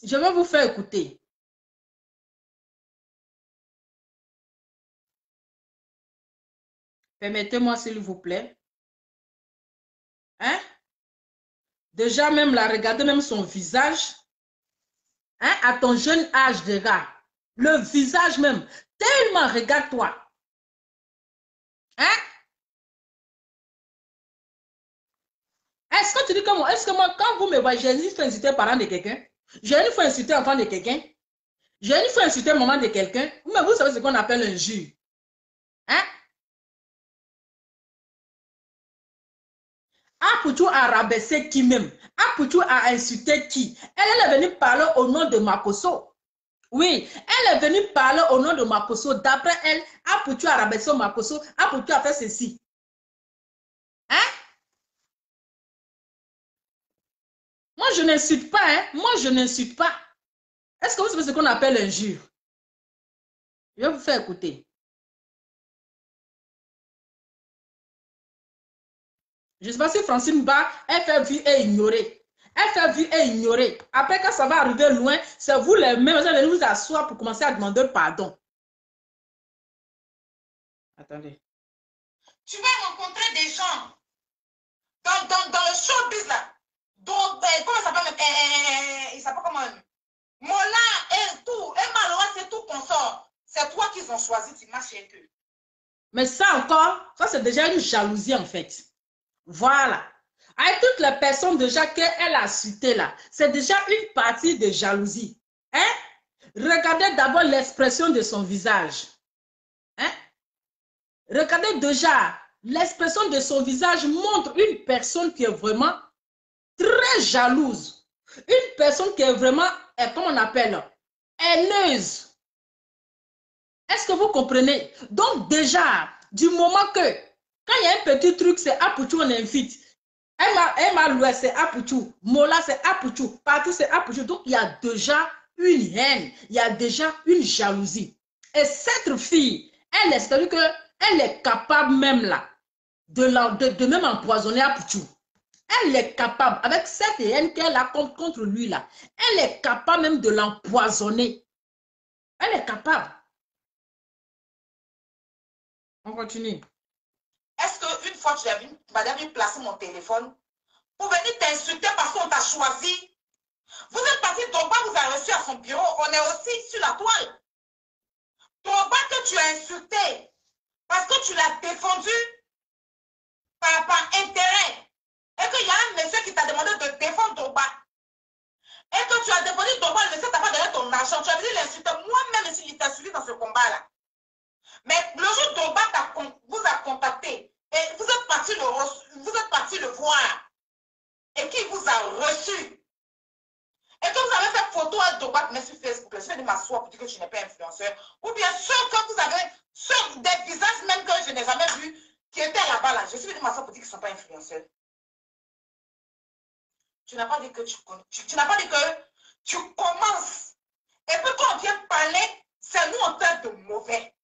Je vais vous faire écouter. Permettez-moi, s'il vous plaît. Hein? Déjà, même là, regardez même son visage. Hein? À ton jeune âge déjà. Le visage même. Tellement, regarde-toi. Hein? Est-ce que tu dis que moi, est-ce que moi, quand vous me voyez, j'ai une fois insulté parent de quelqu'un? J'ai une fois insulté enfant de quelqu'un? J'ai une fois insulté maman de quelqu'un? Mais vous savez ce qu'on appelle injure. Hein? Apoutou a rabaissé qui même? Apoutou a insulté qui? Elle est venue parler au nom de Makoso. Oui, elle est venue parler au nom de Makoso. D'après elle, Apoutou a rabaissé Makoso. Apoutou a fait ceci. Hein? Moi, je n'insulte pas. Hein? Moi, je n'insulte pas. Est-ce que vous savez ce qu'on appelle injure? Je vais vous faire écouter. Je ne sais pas si Francine Ba, elle fait vu et ignorer. Elle fait vu et ignorer. Après, quand ça va arriver loin, c'est vous les mêmes, vous allez vous asseoir pour commencer à demander pardon. Attendez. Tu vas rencontrer des gens dans le showbiz là. Donc, comment ça s'appelle? Il s'appelle comment? Mola et tout, et Maloa, c'est tout consort. C'est toi qu'ils ont choisi, tu marches avec eux. Mais ça encore, ça c'est déjà une jalousie en fait. Voilà. Avec toutes les personnes déjà qu'elle a citées là, c'est déjà une partie de jalousie. Hein? Regardez d'abord l'expression de son visage. Hein? Regardez déjà, l'expression de son visage montre une personne qui est vraiment très jalouse. Une personne qui est vraiment, comment on appelle, haineuse. Est-ce que vous comprenez? Donc déjà, du moment que, quand il y a un petit truc, c'est Apoutou, on invite. Emma c'est Apoutou. Mola, c'est Apoutou. Partout, c'est Apoutou. Donc, il y a déjà une haine. Il y a déjà une jalousie. Et cette fille, elle espère qu'elle est capable même là, de même empoisonner Apoutou. Elle est capable, avec cette haine qu'elle a contre lui là, elle est capable même de l'empoisonner. Elle est capable. On continue. Est-ce qu'une fois tu as vu, madame, il placer mon téléphone pour venir t'insulter parce qu'on t'a choisi? Vous êtes parti, Toba vous a reçu à son bureau, on est aussi sur la toile. Toba que tu as insulté parce que tu l'as défendu par intérêt. Et qu'il y a un monsieur qui t'a demandé de défendre Toba. Et que tu as défendu Toba, le monsieur t'a pas donné ton argent. Tu as dit l'insulter. Moi-même, s'il t'a suivi dans ce combat-là. Mais le jour Toba vous a contacté et vous êtes parti le voir. Et qui vous a reçu. Et que vous avez fait photo à Toba, mais sur Facebook, je vais de m'asseoir pour dire que tu n'es pas influenceur. Ou bien ceux que vous avez, ceux des visages même que je n'ai jamais vus, qui étaient là-bas, là, je suis venu m'asseoir pour dire qu'ils ne sont pas influenceurs. Tu n'as pas dit que tu n'as pas dit que tu commences. Et puis quand on vient parler, c'est nous en fait de mauvais.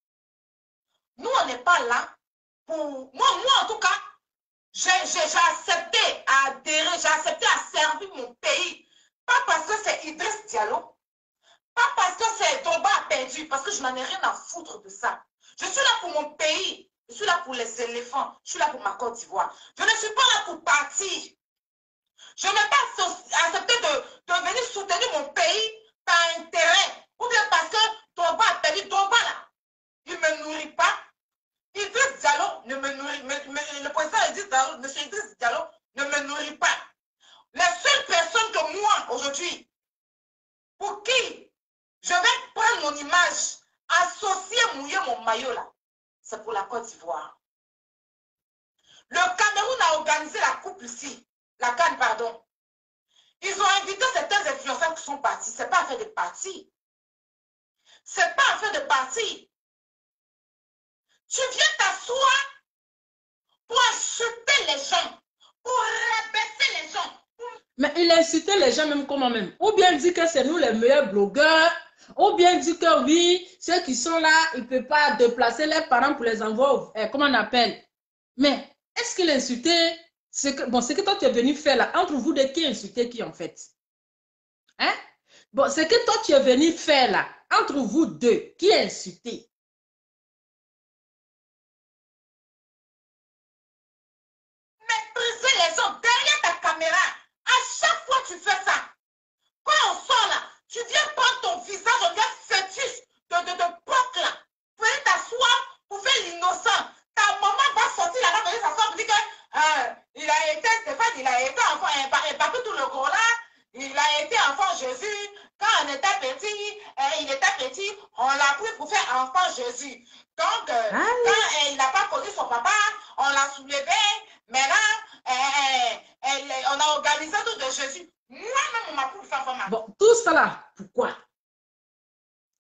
Nous, on n'est pas là pour... Moi en tout cas, j'ai accepté à adhérer, j'ai accepté à servir mon pays. Pas parce que c'est Idriss Diallo, pas parce que c'est Toba perdu, parce que je n'en ai rien à foutre de ça. Je suis là pour mon pays, je suis là pour les éléphants, je suis là pour ma Côte d'Ivoire. Je ne suis pas là pour partir. Je n'ai pas accepté de venir soutenir mon pays par intérêt. Ou bien parce que Toba a perdu. Toba là, il ne me nourrit pas. Idriss Diallo ne me nourrit le président Idriss Diallo, M. Idriss Diallo ne me nourrit pas. Les seules personnes que moi, aujourd'hui, pour qui je vais prendre mon image, associer, mouiller mon maillot là, c'est pour la Côte d'Ivoire. Le Cameroun a organisé la coupe ici, la CAN, pardon. Ils ont invité certains influenceurs qui sont partis. Ce n'est pas affaire de partir. Ce n'est pas affaire de partir. Tu viens t'asseoir pour insulter les gens, pour rabaisser les gens. Mais il insultait les gens même comment même. Ou bien dit que c'est nous les meilleurs blogueurs. Ou bien dit que oui, ceux qui sont là, ils ne peuvent pas déplacer leurs parents pour les envoyer, comment on appelle. Mais est-ce qu'il insultait ce que toi tu es venu faire là, entre vous deux, qui insultait qui en fait? Hein? Bon, ce que toi, tu es venu faire là, entre vous deux, qui est insulté? Mépriser les gens derrière ta caméra. À chaque fois, tu fais ça. Quand on sort là, tu viens prendre ton visage, on vient fétiche de porc là. Vous venez t'asseoir pour faire l'innocent. Ta maman va sortir là-bas, venir s'asseoir pour dire que il a été, Stéphane, il a été enfant, et pas tout le gros là. Il a été enfant Jésus. Quand on était petit, il était petit, on l'a pris pour faire enfant Jésus. Donc, quand il n'a pas connu son papa, on l'a soulevé. Maintenant, on a organisé tout de Jésus. Moi-même, on m'a pris pour faire enfant Marie. Bon, tout ça là, pourquoi?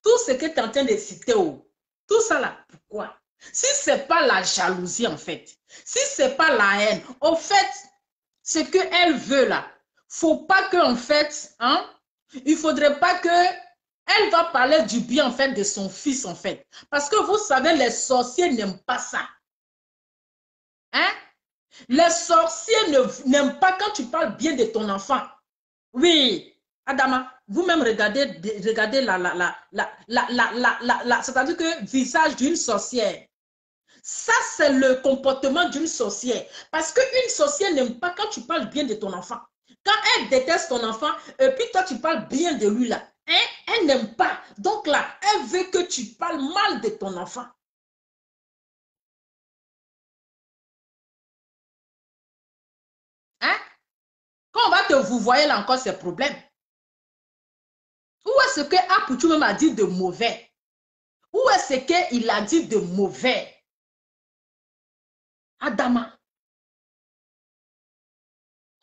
Tout ce que tu es en train de citer, tout ça là, pourquoi? Si ce n'est pas la jalousie, en fait, si ce n'est pas la haine, en fait, ce qu'elle veut là, faut pas que, en fait, hein, il faudrait pas que elle va parler du bien, en fait, de son fils, en fait. Parce que vous savez, les sorciers n'aiment pas ça. Hein? Les sorciers n'aiment pas quand tu parles bien de ton enfant. Oui, Adama, vous-même regardez c'est-à-dire que visage d'une sorcière. Ça, c'est le comportement d'une sorcière. Parce qu'une sorcière n'aime pas quand tu parles bien de ton enfant. Quand elle déteste ton enfant, et puis toi, tu parles bien de lui là, hein, elle n'aime pas. Donc là, elle veut que tu parles mal de ton enfant. Hein? Quand on va te vous voyez là encore, c'est problème. Où est-ce que Apoutou même a dit de mauvais? Où est-ce qu'il a dit de mauvais? Adama.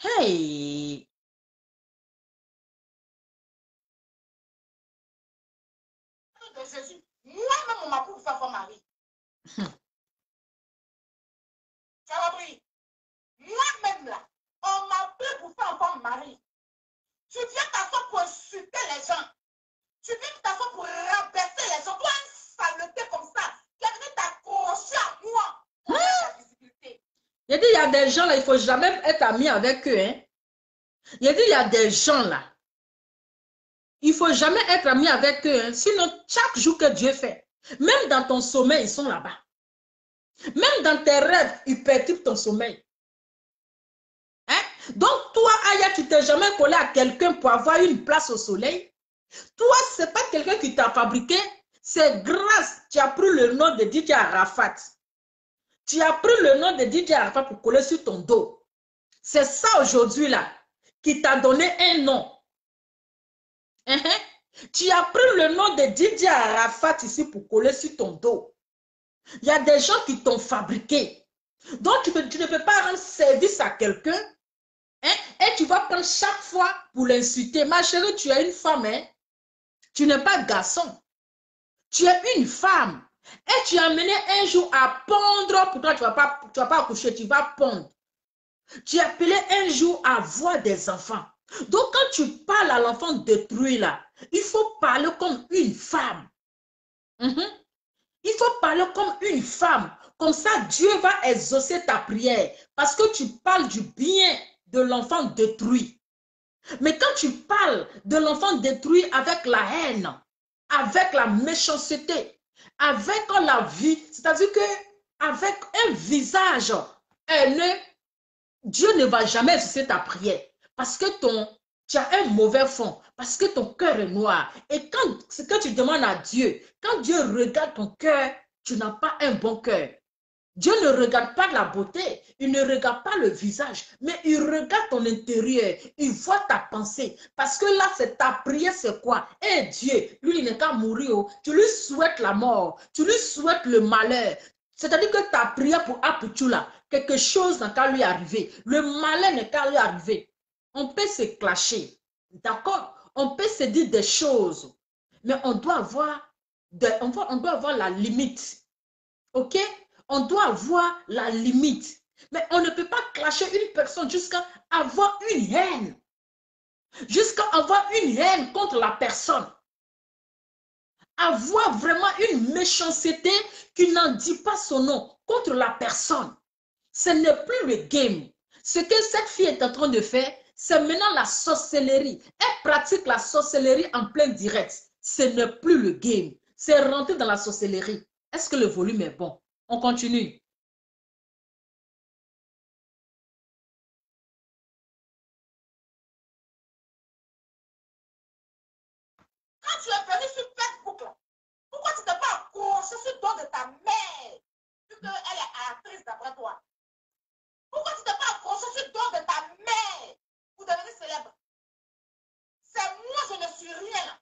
Hey! De Jésus. Moi-même, on m'a pris pour faire enfant Marie. Tu as compris? Moi-même, là, on m'a pris pour faire enfant Marie. Tu viens t'asseoir pour insulter les gens. Tu viens t'asseoir pour rabaisser les gens. Toi, une saleté comme ça, qui est venu t'accrocher à moi. Pour la visibilité. Il dit, il y a des gens là, il ne faut jamais être ami avec eux. Hein? Il dit, il y a des gens là, il ne faut jamais être ami avec eux. Hein? Sinon, chaque jour que Dieu fait, même dans ton sommeil, ils sont là-bas. Même dans tes rêves, ils perturbent ton sommeil. Hein? Donc, toi, Aya, tu ne t'es jamais collé à quelqu'un pour avoir une place au soleil. Toi, ce n'est pas quelqu'un qui t'a fabriqué. C'est grâce, tu as pris le nom de DJ Arafat. Tu as pris le nom de DJ Arafat pour coller sur ton dos. C'est ça aujourd'hui là qui t'a donné un nom. Tu as pris le nom de DJ Arafat ici pour coller sur ton dos. Il y a des gens qui t'ont fabriqué. Donc, tu ne peux pas rendre service à quelqu'un et tu vas prendre chaque fois pour l'insulter. Ma chérie, tu es une femme. Hein? Tu n'es pas garçon. Tu es une femme. Et tu es amené un jour à pondre. Pour toi, tu ne vas pas accoucher, tu vas pondre. Tu es appelé un jour à voir des enfants. Donc, quand tu parles à l'enfant détruit là, il faut parler comme une femme. Il faut parler comme une femme. Comme ça, Dieu va exaucer ta prière. Parce que tu parles du bien de l'enfant détruit. Mais quand tu parles de l'enfant détruit avec la haine, avec la méchanceté, avec la vie, c'est-à-dire qu'avec un visage haineux, Dieu ne va jamais exaucer ta prière. Parce que tu as un mauvais fond, parce que ton cœur est noir. Et quand ce que tu demandes à Dieu, quand Dieu regarde ton cœur, tu n'as pas un bon cœur. Dieu ne regarde pas la beauté, il ne regarde pas le visage, mais il regarde ton intérieur, il voit ta pensée. Parce que là, c'est ta prière, c'est quoi? Eh Dieu, lui, il n'est qu'à mourir. Tu lui souhaites la mort, tu lui souhaites le malheur. C'est-à-dire que ta prière pour Apoutoula, quelque chose n'a qu'à lui arriver. Le malheur n'est qu'à lui arriver. On peut se clasher, d'accord? On peut se dire des choses, mais on doit avoir la limite, ok? On doit avoir la limite. Mais on ne peut pas clasher une personne jusqu'à avoir une haine. Jusqu'à avoir une haine contre la personne. Avoir vraiment une méchanceté qui n'en dit pas son nom contre la personne. Ce n'est plus le game. Ce que cette fille est en train de faire, C'est maintenant la sorcellerie. Elle pratique la sorcellerie en plein direct. Ce n'est plus le game. C'est rentrer dans la sorcellerie. Est-ce que le volume est bon? On continue. Quand tu es venu sur Facebook, là, pourquoi tu t'es pas accroché sur le dos de ta mère, vu qu'elle est actrice d'après toi? Pourquoi tu t'es pas accroché sur le dos de ta mère pour devenir célèbre? C'est moi, je ne suis rien là.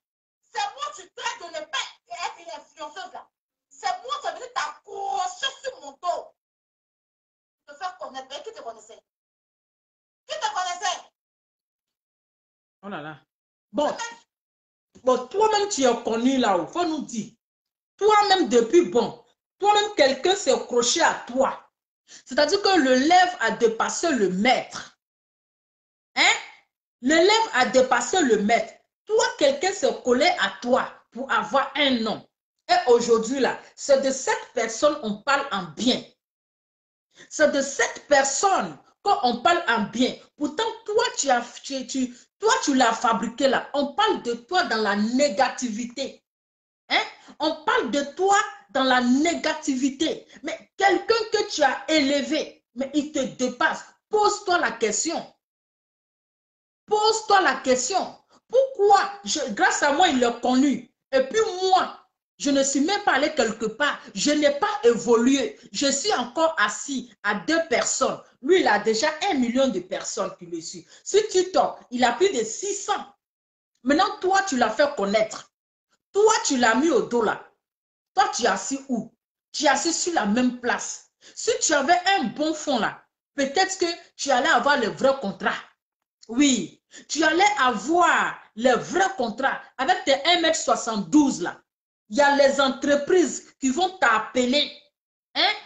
C'est moi, tu traites de ne pas être une influenceuse là. C'est moi, tu es venu t'accrocher sur mon dos. Te faire connaître. Mais qui te connaissait? Qui te connaissait? Oh là là. Bon, toi-même, tu es connu là-haut. Faut nous dire. Toi-même, depuis bon, toi-même, quelqu'un s'est accroché à toi. C'est-à-dire que l'élève a dépassé le maître. Hein? L'élève a dépassé le maître. Toi, quelqu'un s'est collé à toi pour avoir un nom. Et aujourd'hui, là, c'est de cette personne qu'on parle en bien. C'est de cette personne qu'on parle en bien. Pourtant, toi, tu l'as fabriqué là. On parle de toi dans la négativité. Hein? On parle de toi dans la négativité. Mais quelqu'un que tu as élevé, mais il te dépasse. Pose-toi la question. Pose-toi la question. Pourquoi, grâce à moi, il l'a connu. Et puis moi, je ne suis même pas allé quelque part. Je n'ai pas évolué. Je suis encore assis à 2 personnes. Lui, il a déjà 1 million de personnes qui le suivent. Si tu tombes, il a plus de 600. Maintenant, toi, tu l'as fait connaître. Toi, tu l'as mis au dos là. Toi, tu es assis où? Tu es assis sur la même place. Si tu avais un bon fond là, peut-être que tu allais avoir le vrai contrat. Oui, tu allais avoir le vrai contrat avec tes 1,72 m là. Il y a les entreprises qui vont t'appeler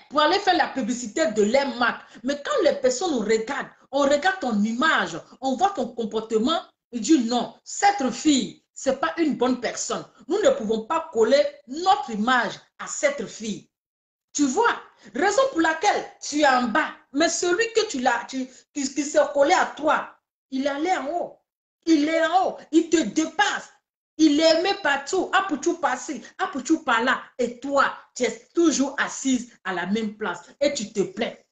pour aller faire la publicité de leur marque. Mais quand les personnes nous regardent, on regarde ton image, on voit ton comportement, ils disent non, cette fille, ce n'est pas une bonne personne. Nous ne pouvons pas coller notre image à cette fille. Tu vois, raison pour laquelle tu es en bas, mais celui que qui s'est collé à toi, il est allé en haut. Il est en haut, il te dépasse. Il est aimé partout, à pour tout passer, à pour tout par là. Et toi, tu es toujours assise à la même place et tu te plais.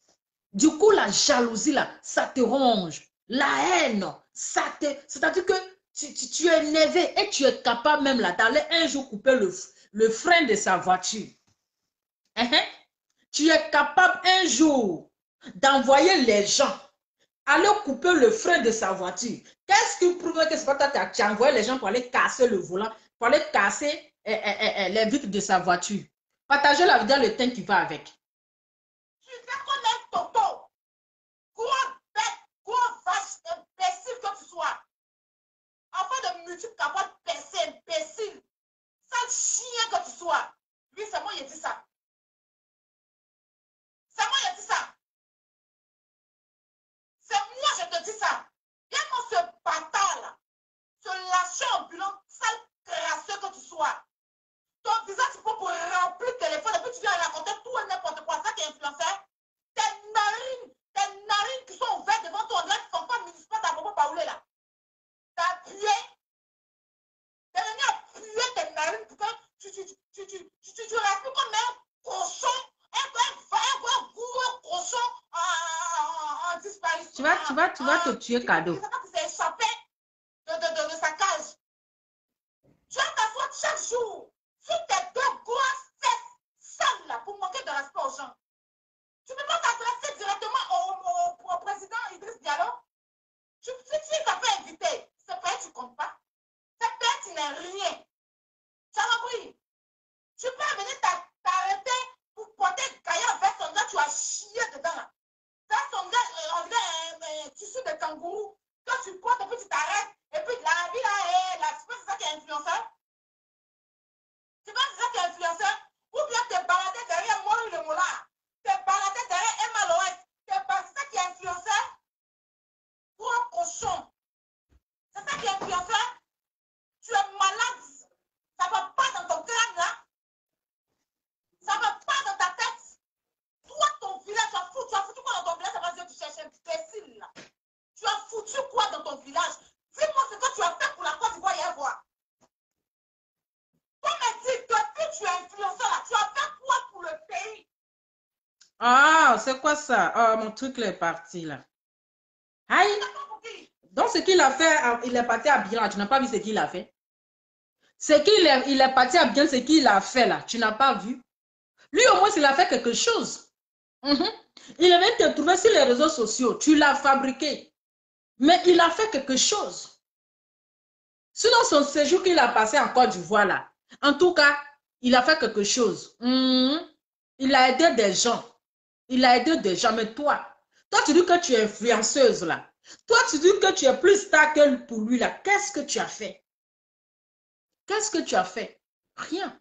Du coup, la jalousie, là, ça te ronge. La haine, c'est-à-dire que tu es énervé et tu es capable même là d'aller un jour couper le frein de sa voiture. Tu es capable un jour d'envoyer les gens aller couper le frein de sa voiture. Qu'est-ce qui prouve que c'est pas toi qui as envoyé les gens pour aller casser le volant, pour aller casser les vitres de sa voiture? Partagez la vidéo, le temps qui va avec. Tu fais comme un toto. Quoi bête, quoi vache, imbécile que tu sois. Enfin de multiples capables de percer, imbécile. Sale chien que tu sois. Lui, c'est moi, il dit ça. C'est moi, il dit ça. C'est moi, je te dis ça. Viens-moi ce bâtard là. Ce lâcheur ambulant, sale crasseux que tu sois. Ton visage, c'est pas pour remplir le téléphone et puis tu viens raconter tout et n'importe quoi. Ça qui est influenceur. Tes narines qui sont ouvertes devant toi, là, qui sont pas municipales d'à propos parler là. T'as appuyé. T'es venu appuyer tes narines pour que tu respires comme un cochon. Un gros cochon en disparition. Tu vas te tuer, cadeau. C'est ça qui s'est échappé de sa cage. Tu vas t'asseoir chaque jour sur tes 2 grosses fesses sales là pour manquer de respect aux gens. Tu ne peux pas t'adresser directement au président Idriss Diallo. Si tu t'as fait inviter, c'est pas tu ne comptes pas. C'est pas tu n'es rien. Ça va briller. Tu peux venir t'arrêter pour porter gaillard vers son gars, tu as chié dedans là. Vers son gars, on dirait un tissu de kangourou. Quand tu portes et puis tu t'arrêtes, et puis la vie là, c'est ça qui est influenceur. Tu penses que c'est ça qui est influenceur? Ou bien t'es baladé derrière Maurice le Moulard. T'es baladé derrière Emma Loès. C'est ça qui est influenceur? Gros cochon. C'est ça qui est influenceur? Tu es malade. Ah, c'est quoi ça? Ah, mon truc là est parti là. Aïe. Donc, ce qu'il a fait, il est parti à Abidjan. Tu n'as pas vu ce qu'il a fait? C'est qu'il est parti à Abidjan, ce qu'il a fait là. Tu n'as pas vu? Lui, au moins, il a fait quelque chose. Il avait te trouvé sur les réseaux sociaux. Tu l'as fabriqué. Mais il a fait quelque chose. Sinon, son séjour qu'il a passé en Côte d'Ivoire là. En tout cas, il a fait quelque chose. Il a aidé des gens. Il a aidé des gens. Mais toi tu dis que tu es influenceuse là. Toi, tu dis que tu es plus star que pour lui là. Qu'est-ce que tu as fait? Qu'est-ce que tu as fait? Rien.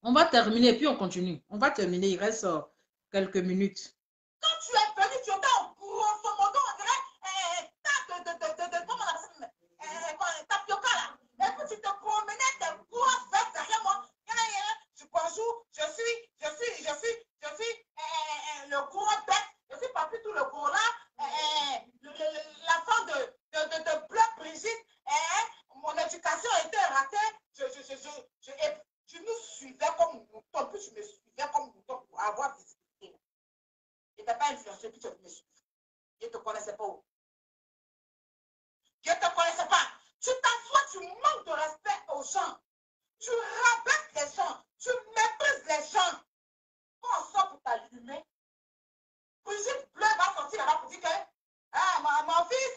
On va terminer, puis on continue. On va terminer, il reste quelques minutes. Quand tu es venu, tu étais en grosso modo, on dirait, comment on appelle ça, tapioca là. Et puis tu te promenais des grosses vestes derrière moi. Bonjour, je suis le gros bec, je suis pas plus tout le gros là, la femme de Bleu Brigitte, mon éducation était ratée, tu nous suivais comme mouton, puis tu me suivais comme mouton pour avoir visibilité. Je n'étais pas influencé, puis tu me suivais. Je ne te connaissais pas. Je ne te connaissais pas. Tu t'assois, tu manques de respect aux gens. Tu rabaisses les gens. Tu méprises les gens. Quand on sort pour t'allumer, Brigitte Bleu va sortir là-bas pour dire que mon fils,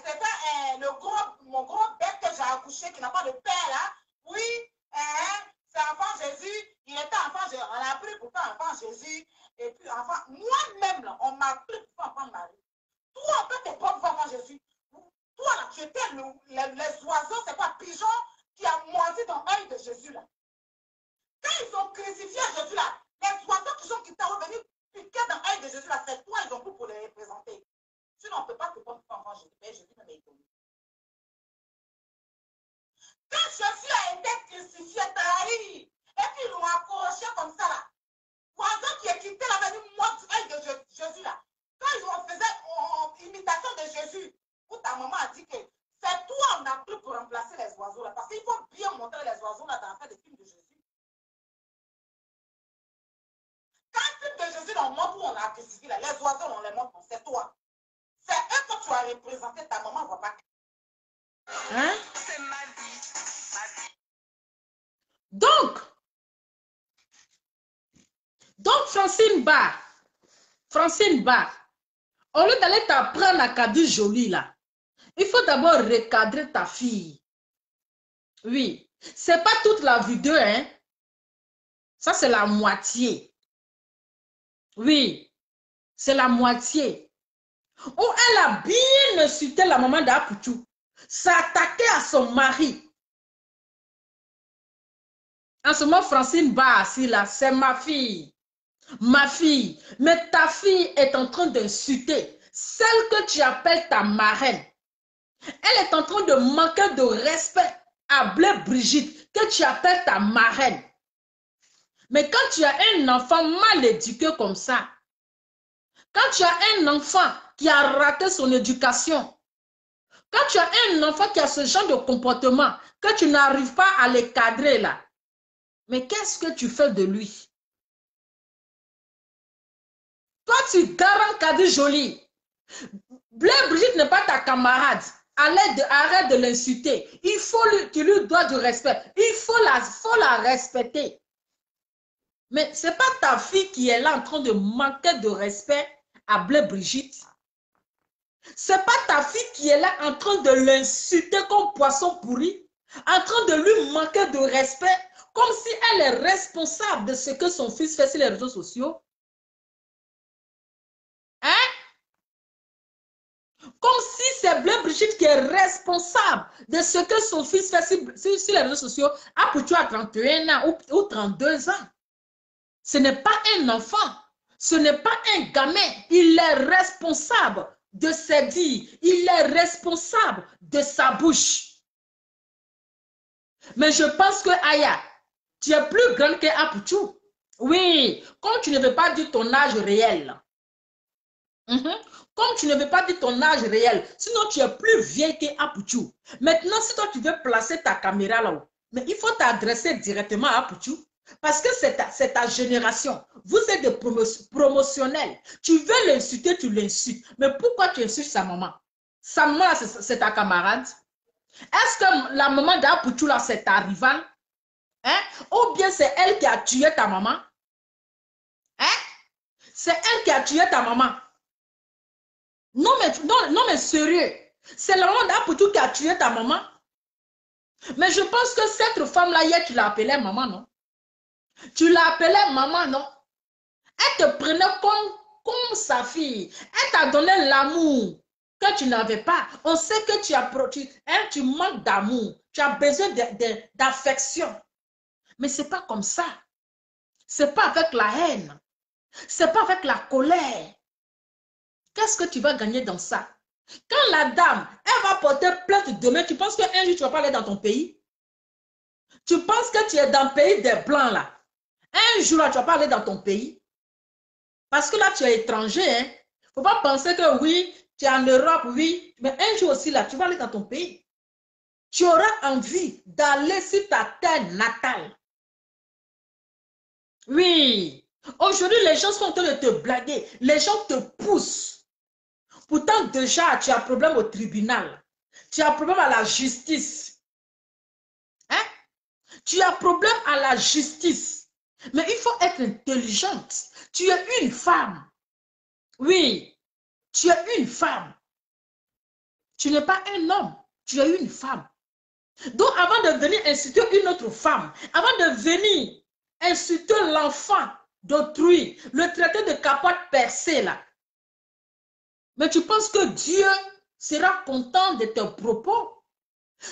c'est pas mon gros bec que j'ai accouché qui n'a pas de père là. Oui, c'est enfant Jésus. Il était enfant Jésus. On a pris pour faire enfant Jésus. Et puis enfant, moi-même, là, on m'a pris pour faire enfant Marie. Toi, en fait, t'es pas pour enfant Jésus. Toi, là, tu étais les oiseaux, c'est pas pigeon qui a moisi dans l'œil de Jésus là. Quand ils ont crucifié Jésus là, les oiseaux qui sont quittés revenus piquer dans l'œil de Jésus là, c'est toi, ils ont tout pour les représenter. Sinon, on ne peut pas te prendre pour enfant Jésus. Mais Jésus même est étonné. Quand Jésus a été crucifié, trahi, et puis ils l'ont accroché comme ça là, l'oiseau qui est quitté là, venu mordre l'œil de Jésus là. Quand ils faisaient imitation de Jésus, où ta maman a dit que c'est toi on a pris pour remplacer les oiseaux là, parce qu'il faut bien montrer les oiseaux là dans la fin des films de Jésus. Quand le film de Jésus, on montre où on a crucifié là, les oiseaux on les montre, c'est toi. C'est eux que tu as représenté, ta maman ne voit pas. Hein? C'est ma vie. Donc, Francine Ba, au lieu d'aller t'apprendre à cadrer joli là, il faut d'abord recadrer ta fille. Oui, c'est pas toute la vidéo, hein. Ça, c'est la moitié. Oui, c'est la moitié. Où elle a bien insulté la maman d'Apoutou, s'attaquer à son mari. En ce moment, Francine Ba, assis là, c'est ma fille. Ma fille. Mais ta fille est en train d'insulter celle que tu appelles ta marraine. Elle est en train de manquer de respect à Bleu Brigitte, que tu appelles ta marraine. Mais quand tu as un enfant mal éduqué comme ça, quand tu as un enfant qui a raté son éducation, quand tu as un enfant qui a ce genre de comportement, que tu n'arrives pas à les cadrer là, mais qu'est-ce que tu fais de lui? Toi, tu garantes cadrer joli. Bleu Brigitte n'est pas ta camarade. Arrête de l'insulter. Tu lui dois du respect. Il faut la respecter. Mais ce n'est pas ta fille qui est là en train de manquer de respect à Bleu Brigitte. Ce n'est pas ta fille qui est là en train de l'insulter comme poisson pourri, en train de lui manquer de respect, comme si elle est responsable de ce que son fils fait sur les réseaux sociaux. Hein? Comme si c'est Bleu Brigitte qui est responsable de ce que son fils fait sur les réseaux sociaux. Apoutou a 31 ans ou 32 ans. Ce n'est pas un enfant. Ce n'est pas un gamin. Il est responsable de ses dires. Il est responsable de sa bouche. Mais je pense que Aya, tu es plus grande que Apoutou. Oui, comme tu ne veux pas dire ton âge réel. Comme tu ne veux pas dire ton âge réel, sinon tu es plus vieille qu'Apoutou. Maintenant, si toi tu veux placer ta caméra là-haut, mais il faut t'adresser directement à Apoutou. Parce que c'est ta génération. Vous êtes des promotionnels. Tu veux l'insulter, tu l'insultes. Mais pourquoi tu insultes sa maman? Sa maman, c'est ta camarade. Est-ce que la maman d'Apoutou, là, c'est ta rivale? Hein? Ou bien c'est elle qui a tué ta maman? Hein? C'est elle qui a tué ta maman. Non, mais sérieux. C'est la maman d'Apoutou qui a tué ta maman. Mais je pense que cette femme-là, hier, tu l'appelais maman, non? Tu l'appelais maman, non? Elle te prenait comme sa fille. Elle t'a donné l'amour que tu n'avais pas. On sait que tu manques d'amour. Tu as besoin d'affection. Mais ce n'est pas comme ça. Ce n'est pas avec la haine. Ce n'est pas avec la colère. Qu'est-ce que tu vas gagner dans ça? Quand la dame, elle va porter plainte demain, tu penses qu'un jour, tu ne vas pas aller dans ton pays? Tu penses que tu es dans le pays des Blancs, là? Un jour, là, tu ne vas pas aller dans ton pays? Parce que là, tu es étranger. Il ne faut pas penser que oui, tu es en Europe, oui. Mais un jour aussi, là, tu vas aller dans ton pays. Tu auras envie d'aller sur ta terre natale. Oui. Aujourd'hui, les gens sont en train de te blaguer. Les gens te poussent. Pourtant, déjà, tu as problème au tribunal. Tu as problème à la justice. Hein? Tu as problème à la justice. Mais il faut être intelligente. Tu es une femme. Oui, tu es une femme. Tu n'es pas un homme. Tu es une femme. Donc, avant de venir insulter une autre femme, avant de venir insulter l'enfant d'autrui, le traiter de capote percée, là, mais tu penses que Dieu sera content de tes propos?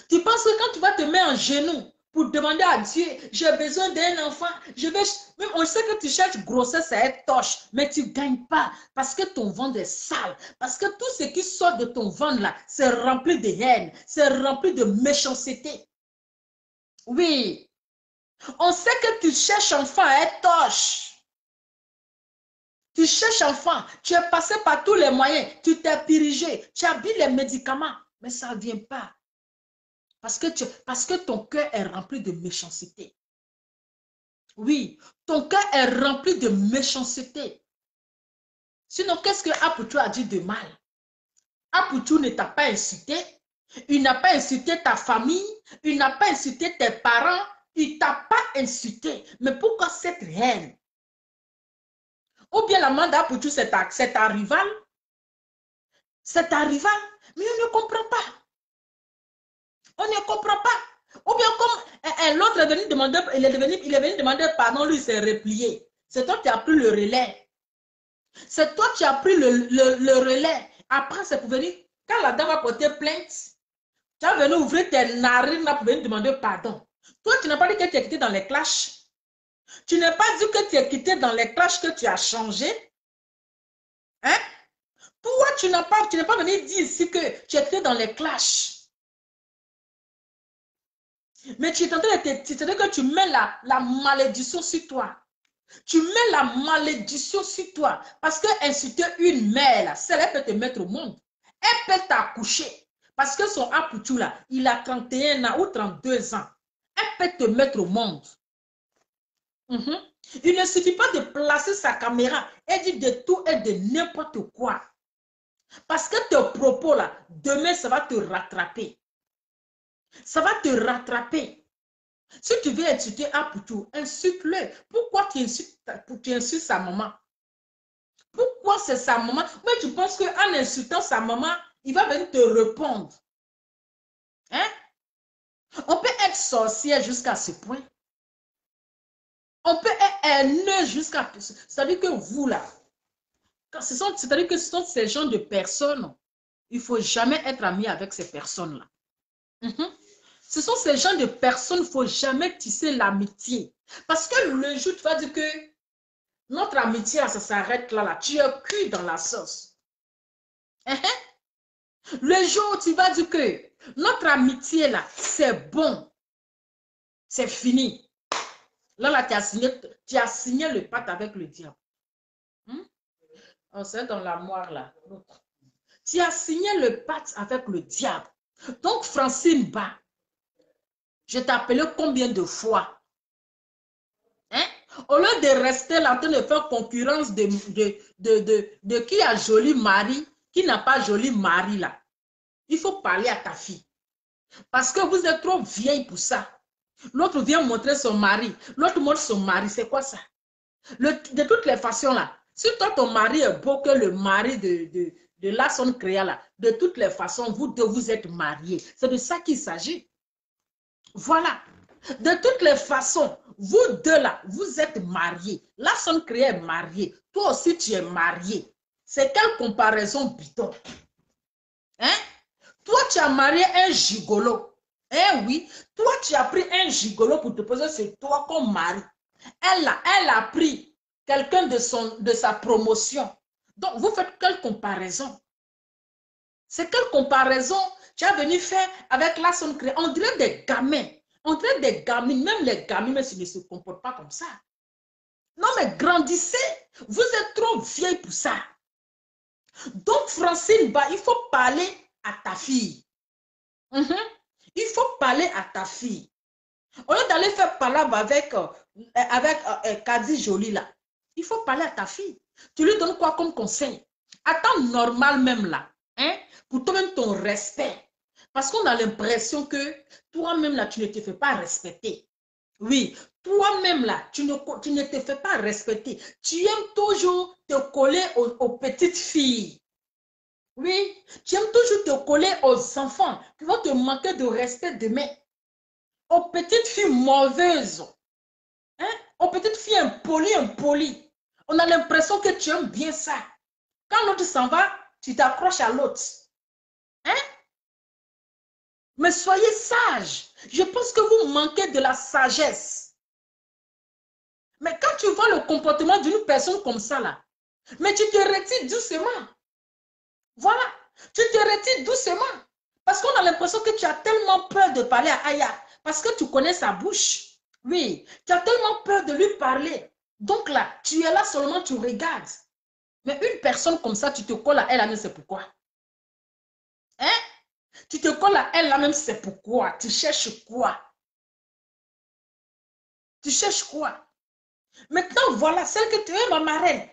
Tu penses que quand tu vas te mettre en genoux pour demander à Dieu, j'ai besoin d'un enfant, même on sait que tu cherches grossesse à être torche, mais tu ne gagnes pas parce que ton ventre est sale, parce que tout ce qui sort de ton ventre là, c'est rempli de haine, c'est rempli de méchanceté. Oui, on sait que tu cherches enfant à être torche. Tu cherches enfant, tu es passé par tous les moyens, tu t'es dirigé, tu as bu les médicaments, mais ça ne vient pas. Parce que ton cœur est rempli de méchanceté. Oui, ton cœur est rempli de méchanceté. Sinon, qu'est-ce que Apoutou a dit de mal? Apoutou ne t'a pas insulté. Il n'a pas insulté ta famille. Il n'a pas insulté tes parents. Il ne t'a pas insulté. Mais pourquoi cette haine? Ou bien la main d'Apoutou, c'est ta rivale? C'est ta rivale? Mais on ne comprend pas. On ne comprend pas. Ou bien comme l'autre est venu demander, il est venu demander pardon, lui s'est replié. C'est toi qui as pris le relais. C'est toi qui as pris le relais. Après, c'est pour venir. Quand la dame a porté plainte, tu as venu ouvrir tes narines pour venir demander pardon. Toi, tu n'as pas dit que tu es quitté dans les clashs. Tu n'as pas dit que tu es quitté dans les clashs, que tu as changé. Hein? Toi, tu n'as pas venu dire ici que tu es quitté dans les clashs. Mais tu es en train de c'est-à-dire que tu mets la malédiction sur toi. Tu mets la malédiction sur toi. Parce que insulter une mère, elle peut te mettre au monde. Elle peut t'accoucher. Parce que son Apoutou, là, il a 31 ans ou 32 ans. Elle peut te mettre au monde. Il ne suffit pas de placer sa caméra et dire de tout et de n'importe quoi. Parce que tes propos, là, demain, ça va te rattraper. Ça va te rattraper. Si tu veux insulter Apoutou, insulte-le. Pourquoi tu insultes sa maman? Pourquoi c'est sa maman? Mais tu penses qu'en insultant sa maman, il va venir te répondre. Hein? On peut être sorcière jusqu'à ce point. On peut être haineux jusqu'à... C'est-à-dire que vous, là, c'est-à-dire que ce sont ces gens de personnes, il ne faut jamais être ami avec ces personnes-là. Ce sont ces gens de personnes, il ne faut jamais tisser l'amitié. Parce que le jour, tu vas dire que notre amitié, ça s'arrête là, tu es cuit dans la sauce. Le jour où tu vas dire que notre amitié, là, c'est bon, c'est fini. Là, tu as signé le pacte avec le diable. On sait dans la moire, là. Tu as signé le pacte avec le diable. Donc, Francine Ba, je t'ai appelé combien de fois? Au lieu de rester là en train de faire concurrence de qui a joli mari, qui n'a pas joli mari là. Il faut parler à ta fille. Parce que vous êtes trop vieille pour ça. L'autre vient montrer son mari. L'autre montre son mari. C'est quoi ça? De toutes les façons là, si toi ton mari est beau que le mari de la son créa là, de toutes les façons, vous deux vous êtes mariés. C'est de ça qu'il s'agit. Voilà. De toutes les façons, vous deux là, vous êtes mariés. La son créa est mariée. Toi aussi tu es marié. C'est quelle comparaison bidon? Hein? Toi tu as marié un gigolo. Eh oui, toi tu as pris un gigolo pour te poser sur toi comme mari. Elle a pris quelqu'un de sa promotion. Donc, vous faites quelle comparaison? C'est quelle comparaison tu as venu faire avec la son créée? On dirait des gamins. On dirait des gamines. Même les gamines ne se comportent pas comme ça. Non, mais grandissez. Vous êtes trop vieille pour ça. Donc, Francine, il faut parler à ta fille. Il faut parler à ta fille. Au lieu d'aller faire palabre avec Kadi Jolie là, il faut parler à ta fille. Tu lui donnes quoi comme conseil? Attends normal même là, hein, pour toi-même ton respect. Parce qu'on a l'impression que toi-même là, tu ne te fais pas respecter. Oui, toi-même là, tu ne te fais pas respecter. Tu aimes toujours te coller aux petites filles. Oui, tu aimes toujours te coller aux enfants qui vont te manquer de respect demain. Aux petites filles mauvaises, hein? Aux petites filles impolies. On a l'impression que tu aimes bien ça. Quand l'autre s'en va, tu t'accroches à l'autre. Hein? Mais soyez sages. Je pense que vous manquez de la sagesse. Mais quand tu vois le comportement d'une personne comme ça, là, mais tu te retires doucement. Voilà. Tu te retires doucement. Parce qu'on a l'impression que tu as tellement peur de parler à Aya. Parce que tu connais sa bouche. Oui, tu as tellement peur de lui parler. Donc là, tu es là seulement, tu regardes. Mais une personne comme ça, tu te colles à elle, là même c'est pourquoi. Hein? Tu te colles à elle, là même c'est pourquoi. Tu cherches quoi? Tu cherches quoi? Maintenant, voilà, celle que tu es, ma marraine.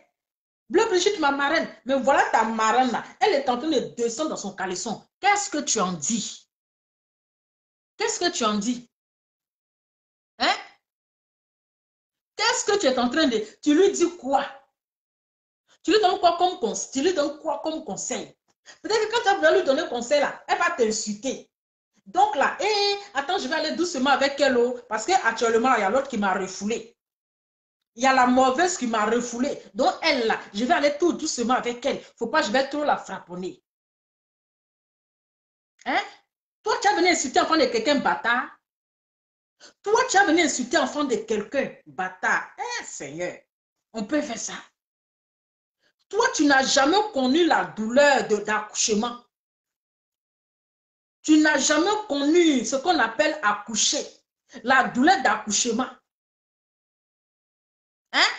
Bleu Brigitte, ma marraine. Mais voilà ta marraine là. Elle est en train de descendre dans son caleçon. Qu'est-ce que tu en dis? Qu'est-ce que tu en dis? Hein? Qu'est-ce que tu es en train de... Tu lui dis quoi? Tu lui donnes quoi comme conseil? Tu lui donnes quoi comme conseil? Peut-être que quand tu vas lui donner conseil là, elle va t'insulter. Donc là, attends, je vais aller doucement avec elle, parce qu'actuellement, il y a l'autre qui m'a refoulé. Il y a la mauvaise qui m'a refoulé. Donc elle là, je vais aller tout doucement avec elle. Faut pas, je vais trop la frapponner. Hein? Toi, tu as venu insulter l'enfant de quelqu'un bâtard. Toi, tu as venu insulter l'enfant de quelqu'un bâtard. Seigneur, on peut faire ça. Toi, tu n'as jamais connu la douleur d'accouchement. Tu n'as jamais connu ce qu'on appelle accoucher. La douleur d'accouchement. Hein?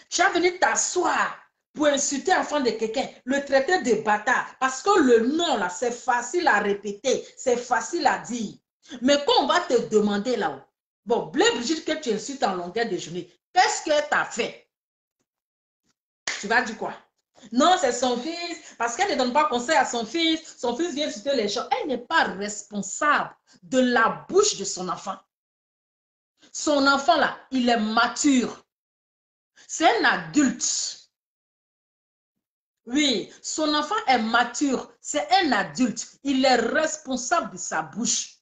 Tu as venu t'asseoir pour insulter l'enfant de quelqu'un, le traiter de bâtard. Parce que le nom, là, c'est facile à répéter, c'est facile à dire. Mais quand on va te demander là-haut, bon, Blé Brigitte que tu insultes en longueur de journée, qu'est-ce qu'elle t'a fait? Tu vas dire quoi? Non, c'est son fils, parce qu'elle ne donne pas conseil à son fils vient insulter les gens. Elle n'est pas responsable de la bouche de son enfant. Son enfant là, il est mature. C'est un adulte. Oui, son enfant est mature. C'est un adulte. Il est responsable de sa bouche.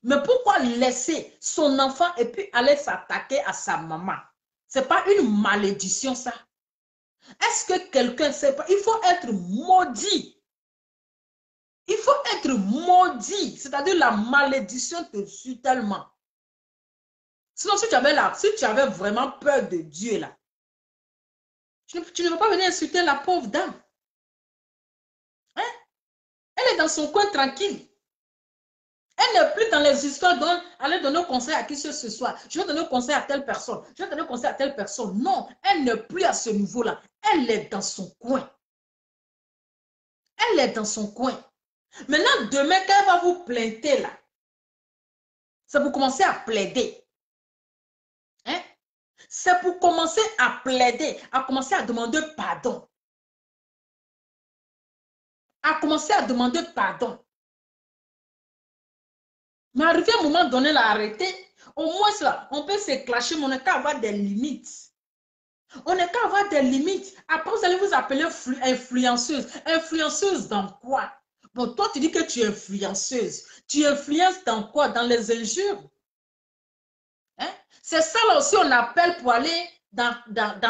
Mais pourquoi laisser son enfant et puis aller s'attaquer à sa maman? Ce n'est pas une malédiction ça. Est-ce que quelqu'un ne sait pas? Il faut être maudit. Il faut être maudit. C'est-à-dire la malédiction te suit tellement. Sinon, si tu avais vraiment peur de Dieu là, tu ne vas pas venir insulter la pauvre dame. Hein? Elle est dans son coin tranquille. Elle n'est plus dans les histoires d'aller donner conseil à qui ce soit. Je vais donner conseil à telle personne. Je vais donner conseil à telle personne. Non, elle n'est plus à ce niveau-là. Elle est dans son coin. Elle est dans son coin. Maintenant, demain, quand elle va vous plainter là, ça vous commencer à plaider. Hein? c'est pour commencer à plaider, à commencer à demander pardon. À commencer à demander pardon. Mais arrivé à un moment donné, l'arrêter, au moins là, on peut se clasher, mais on n'a qu'à avoir des limites. On n'a qu'à avoir des limites. Après, vous allez vous appeler influenceuse. Influenceuse dans quoi? Bon, toi, tu dis que tu es influenceuse. Tu influences dans quoi? Dans les injures. Hein? C'est ça là aussi, on appelle pour aller dans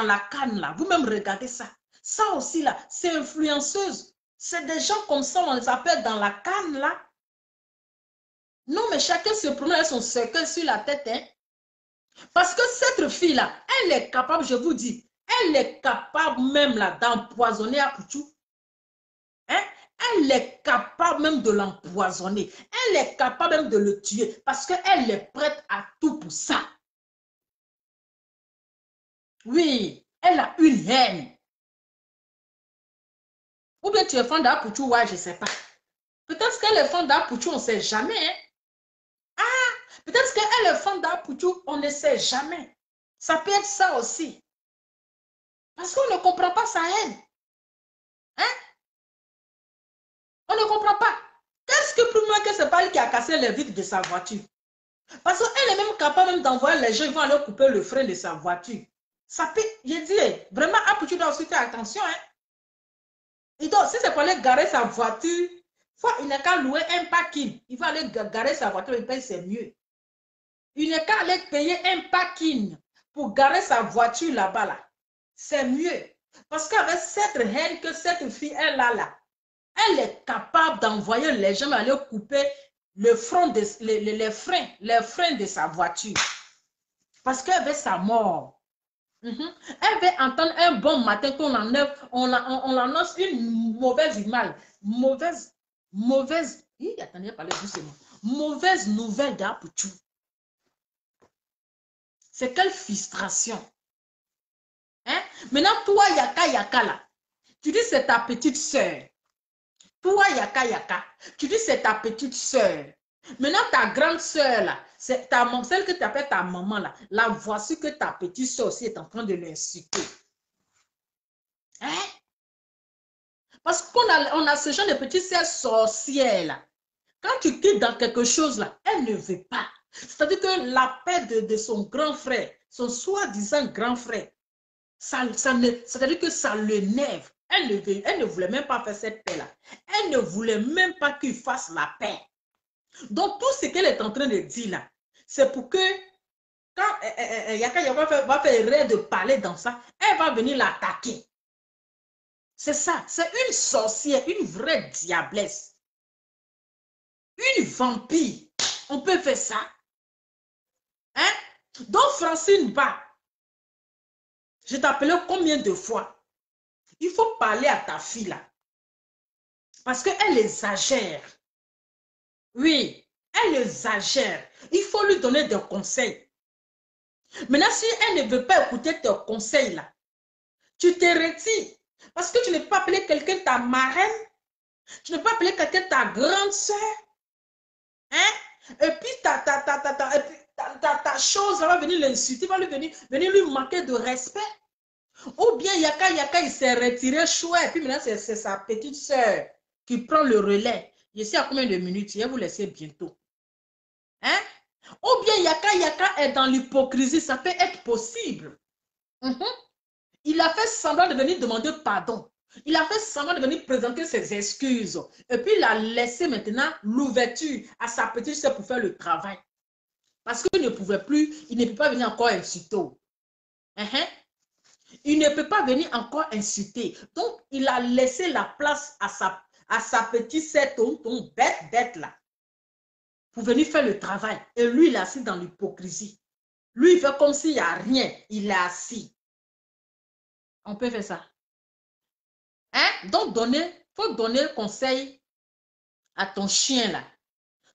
la canne là. Vous-même regardez ça. Ça aussi là, c'est influenceuse. C'est des gens comme ça, on les appelle dans la canne là. Non, mais chacun se promène avec son cercueil sur la tête. Hein? Parce que cette fille-là, elle est capable, je vous dis, elle est capable même là d'empoisonner Apouchou. Hein? Elle est capable même de l'empoisonner. Elle est capable même de le tuer parce qu'elle est prête à tout pour ça. Oui, elle a une haine. Ou bien tu es fan d'Apouchou, ouais, je ne sais pas. Peut-être qu'elle est fan d'Apouchou, on ne sait jamais. Hein? Peut-être qu'elle est fan d'Apouchou, on ne sait jamais. Ça peut être ça aussi. Parce qu'on ne comprend pas sa haine. Hein? On ne comprend pas. Qu'est-ce que pour moi que c'est pas elle qui a cassé les vitres de sa voiture? Parce qu'elle est même capable même d'envoyer les gens, ils vont aller couper le frein de sa voiture. Ça peut, je dis, vraiment, Apouchou doit aussi faire attention. Hein? Et donc, si c'est pour aller garer sa voiture, il n'a qu'à louer un parking. Il va aller garer sa voiture, il paye, c'est mieux. Il n'a qu'à aller payer un parking pour garer sa voiture là-bas. Là. C'est mieux. Parce qu'avec cette haine que cette fille, elle a là, elle est capable d'envoyer les gens aller couper le front de, les freins de sa voiture. Parce qu'elle veut sa mort. Elle veut entendre un bon matin qu'on enlève, on annonce une mauvaise image. Attendez, parlez doucement. Mauvaise nouvelle d'Apouchou. C'est quelle frustration. Hein? Maintenant, toi, Yaka, là, tu dis c'est ta petite soeur. Toi, Yaka, tu dis c'est ta petite soeur. Maintenant, ta grande soeur, là, c'est celle que tu appelles ta maman, là, la voici que ta petite soeur aussi est en train de l'insulter. Hein? Parce qu'on a ce genre de petites soeurs sorcières, là. Quand tu quittes dans quelque chose, là, elle ne veut pas. C'est-à-dire que la paix de son grand frère, son soi-disant grand frère, c'est-à-dire que ça l'énerve. Elle ne voulait même pas faire cette paix-là. Elle ne voulait même pas qu'il fasse la paix. Donc, tout ce qu'elle est en train de dire là, c'est pour que quand Yaka va faire erreur de parler dans ça, elle va venir l'attaquer. C'est ça. C'est une sorcière, une vraie diablesse. Une vampire. On peut faire ça. Hein? Donc, Francine Ba, je t'appelais combien de fois? Il faut parler à ta fille là. Parce qu'elle exagère. Oui, elle exagère. Il faut lui donner des conseils. Maintenant, si elle ne veut pas écouter tes conseils là, tu te retires. Parce que tu ne peux pas appeler quelqu'un ta marraine. Tu ne peux pas appeler quelqu'un ta grande soeur. Hein? Et puis ta chose va venir l'insulter, va venir lui manquer de respect. Ou bien Yaka, il s'est retiré chouette. Et puis maintenant, c'est sa petite soeur qui prend le relais. Je sais à combien de minutes, je vais vous laisser bientôt. Hein? Ou bien Yaka est dans l'hypocrisie, ça peut être possible. Il a fait semblant de venir demander pardon. Il a fait semblant de venir présenter ses excuses. Et puis il a laissé maintenant l'ouverture à sa petite soeur pour faire le travail. Parce qu'il ne pouvait plus, il ne peut pas venir encore insulter. Il ne peut pas venir encore insulter. Donc, il a laissé la place à sa petite sœur, ton bête là, pour venir faire le travail. Et lui, il est assis dans l'hypocrisie. Lui, il fait comme s'il n'y a rien. Il est assis. On peut faire ça. Hein? Donc, il faut donner conseil à ton chien là.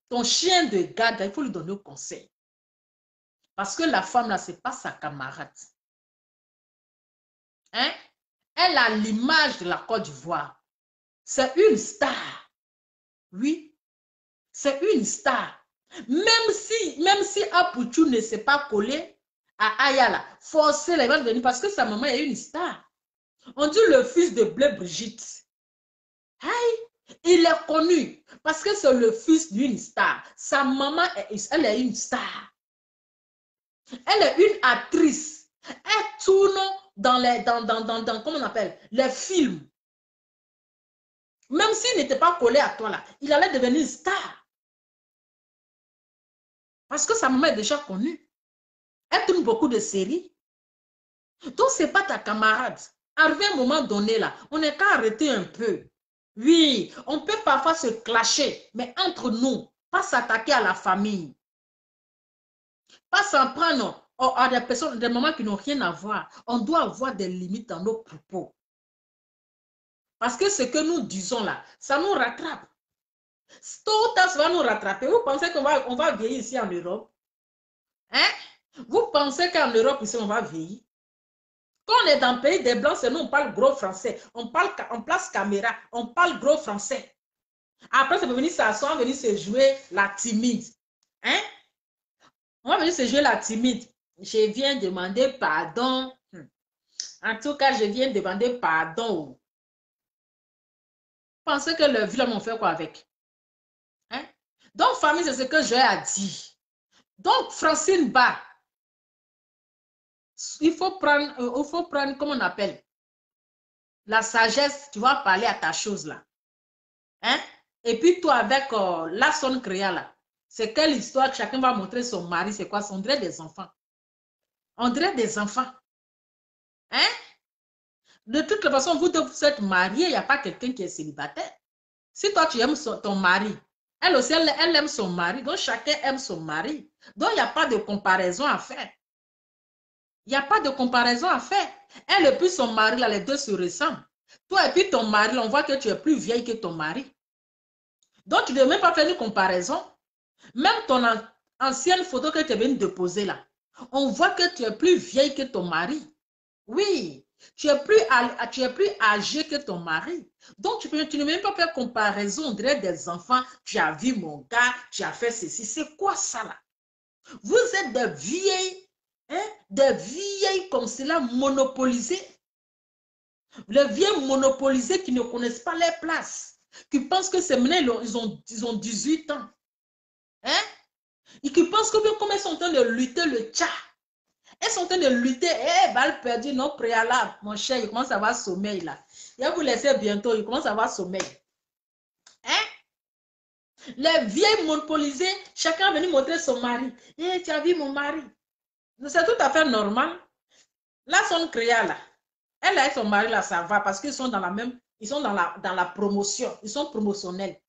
Ton chien de garde, il faut lui donner conseil. Parce que la femme là, ce n'est pas sa camarade. Hein? Elle a l'image de la Côte d'Ivoire. C'est une star. Oui, c'est une star. Même si Apouchou ne s'est pas collé, à Ayala, forcer les gens de venir parce que sa maman est une star. On dit le fils de Blé Brigitte. Aïe, il est connu parce que c'est le fils d'une star. Sa maman, elle est une star. Elle est une actrice. Elle tourne dans les, comment on appelle, les films. Même s'il n'était pas collé à toi là, il allait devenir star. Parce que sa maman est déjà connue. Elle tourne beaucoup de séries. Donc, ce n'est pas ta camarade. Arrivé à un moment donné là, on n'est qu'à arrêter un peu. Oui, on peut parfois se clasher, mais entre nous, pas s'attaquer à la famille. Pas s'en prendre à des personnes, des moments qui n'ont rien à voir. On doit avoir des limites dans nos propos. Parce que ce que nous disons là, ça nous rattrape. Tôt ou tard, ça va nous rattraper. Vous pensez qu'on va vieillir ici en Europe? Hein? Vous pensez qu'en Europe, ici, on va vieillir? Quand on est dans le pays des Blancs, c'est nous, on parle gros français. On place caméra, on parle gros français. Après, ça peut venir s'asseoir, venir se jouer la timide. Hein? On va venir se jouer la timide. Je viens demander pardon. En tout cas, je viens demander pardon. Vous pensez que le vilain on fait quoi avec? Hein? Donc, famille, c'est ce que j'ai à dire. Donc, Francine Ba, il faut prendre, comment on appelle? La sagesse, tu vas parler à ta chose là. Hein? Et puis toi, avec la sonne créa là, c'est quelle histoire que chacun va montrer son mari, c'est quoi? On dirait des enfants. On dirait des enfants. Hein? De toute façon, vous êtes mariés, il n'y a pas quelqu'un qui est célibataire. Si toi, tu aimes ton mari, elle aussi, elle aime son mari, donc chacun aime son mari. Donc, il n'y a pas de comparaison à faire. Il n'y a pas de comparaison à faire. Elle et puis son mari, là, les deux se ressemblent. Toi et puis ton mari, on voit que tu es plus vieille que ton mari. Donc, tu ne devais même pas faire une comparaison. Même ton ancienne photo que tu es venu déposer là, on voit que tu es plus vieille que ton mari. Oui, tu es plus âgé que ton mari. Donc, tu ne peux même pas faire comparaison. On dirait des enfants. Tu as vu mon gars, tu as fait ceci. C'est quoi ça là? Vous êtes des vieilles comme cela monopolisées. Les vieilles monopolisées qui ne connaissent pas les places. Qui pensent que c'est maintenant, ils ont 18 ans. Hein? Et qui pensent que comme elles sont en train de lutter le tcha. Elles sont en train de lutter. Balle perdue, non préalable. Mon cher, il commence à avoir sommeil là. Il va vous laisser bientôt, il commence à avoir sommeil. Hein? Les vieilles monopolisées, chacun est venu montrer son mari. Tu as vu mon mari? C'est tout à fait normal. Là, son créa là. Elle et son mari là, ça va parce qu'ils sont dans la même, ils sont dans la promotion. Ils sont promotionnels.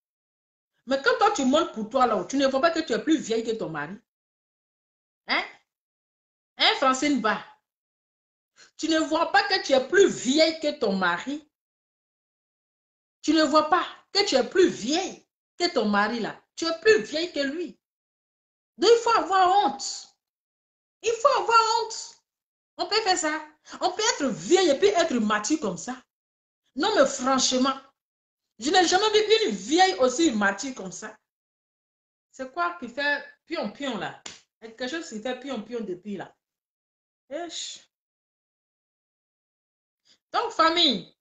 Mais quand toi, tu montes pour toi là, tu ne vois pas que tu es plus vieille que ton mari. Hein? Hein, Francine Ba? Tu ne vois pas que tu es plus vieille que ton mari. Tu ne vois pas que tu es plus vieille que ton mari là. Tu es plus vieille que lui. Donc, il faut avoir honte. Il faut avoir honte. On peut faire ça. On peut être vieille et puis être mature comme ça. Non, mais franchement, je n'ai jamais vu une vieille aussi mature comme ça. C'est quoi qui fait pion-pion là? Quelque chose qui fait pion-pion depuis là. Esh. Donc, famille,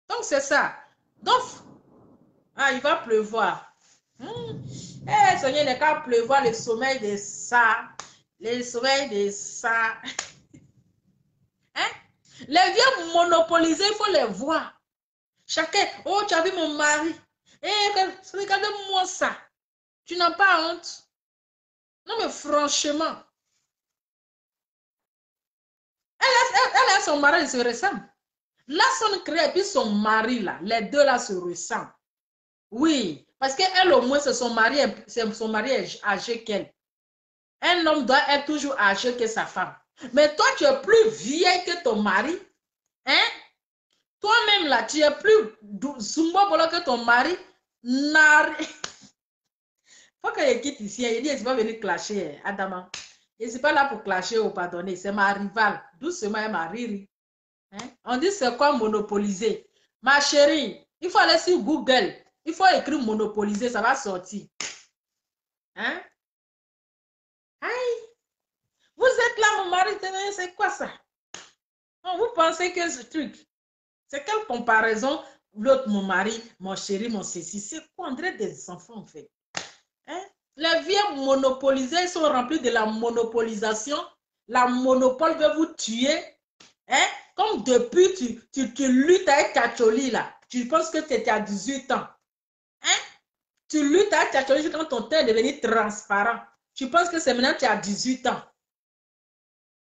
donc c'est ça. Donc, il va pleuvoir. Seigneur, il n'est qu'à pleuvoir le sommeil de ça. Le sommeil de ça. Hein? Les vieux monopolisés, il faut les voir. Chacun, oh, tu as vu mon mari. Regarde-moi ça. Tu n'as pas honte? Non, mais franchement. Elle et son mari, ils se ressemblent. Là, son créé et puis son mari, là, les deux là se ressemblent. Oui, parce qu'elle au moins, son mari est âgé qu'elle. Un homme doit être toujours âgé que sa femme. Mais toi, tu es plus vieille que ton mari. Hein? Toi-même, là, tu es plus zumba que ton mari. Faut qu'il quitte ici. Il dit, il va venir clasher, Adama. Et c'est pas là pour clasher ou pardonner. C'est ma rivale. Doucement, elle m'a riri. Hein? On dit, c'est quoi monopoliser? Ma chérie, il faut aller sur Google. Il faut écrire monopoliser, ça va sortir. Hein? Aïe! Vous êtes là, mon mari c'est quoi ça? Non, vous pensez que ce truc, c'est quelle comparaison? L'autre, mon mari, mon chéri, mon ceci, c'est quoi? On dirait des enfants, en fait. Hein? Les vieux monopolisés, ils sont remplis de la monopolisation. La monopole veut vous tuer. Hein? Comme depuis, tu luttes avec Kacholi, là. Tu penses que tu étais à 18 ans. Hein? Tu luttes avec Kacholi quand ton teint est devenu transparent. Tu penses que c'est maintenant que tu as 18 ans.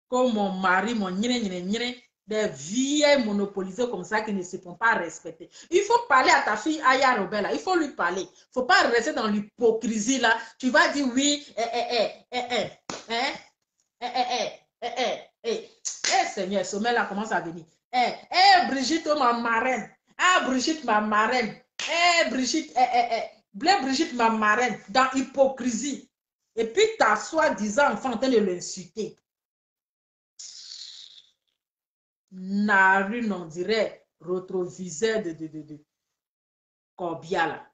Comme mon mari, mon des vieilles monopolisées comme ça qui ne se font pas respecter. Il faut parler à ta fille Aya Robert, il faut lui parler. Il ne faut pas rester dans l'hypocrisie là. Tu vas dire oui, Seigneur, sommet là commence à venir. Brigitte, ma marraine. Ah, Brigitte, ma marraine. Brigitte, Brigitte, ma marraine. Dans l'hypocrisie. Et puis, ta soi-disant enfant en train de l'insulter. Narine, on dirait, rétroviseur de Corbia là.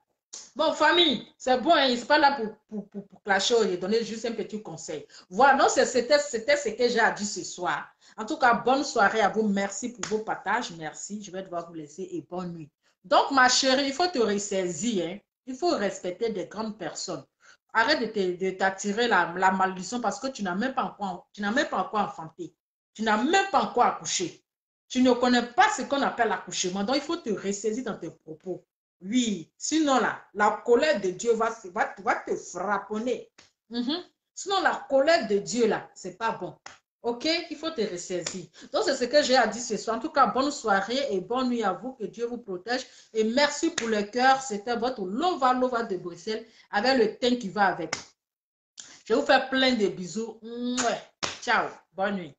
Bon, famille, c'est bon, hein, il n'est pas là pour clasher et donner juste un petit conseil. Voilà, donc c'était ce que j'ai à dire ce soir. En tout cas, bonne soirée à vous. Merci pour vos partages. Merci. Je vais devoir vous laisser et bonne nuit. Donc, ma chérie, il faut te ressaisir. Hein. Il faut respecter des grandes personnes. Arrête de t'attirer la malédiction parce que tu n'as même pas encore enfanté. Tu n'as même pas encore accouché. Tu ne connais pas ce qu'on appelle l'accouchement. Donc, il faut te ressaisir dans tes propos. Oui, sinon là, la colère de Dieu va te frapponner. Sinon, la colère de Dieu là, c'est pas bon. Ok, il faut te ressaisir. Donc, c'est ce que j'ai à dire ce soir. En tout cas, bonne soirée et bonne nuit à vous. Que Dieu vous protège. Et merci pour le cœur. C'était votre Lova de Bruxelles avec le thym qui va avec. Je vous fais plein de bisous. Ciao, bonne nuit.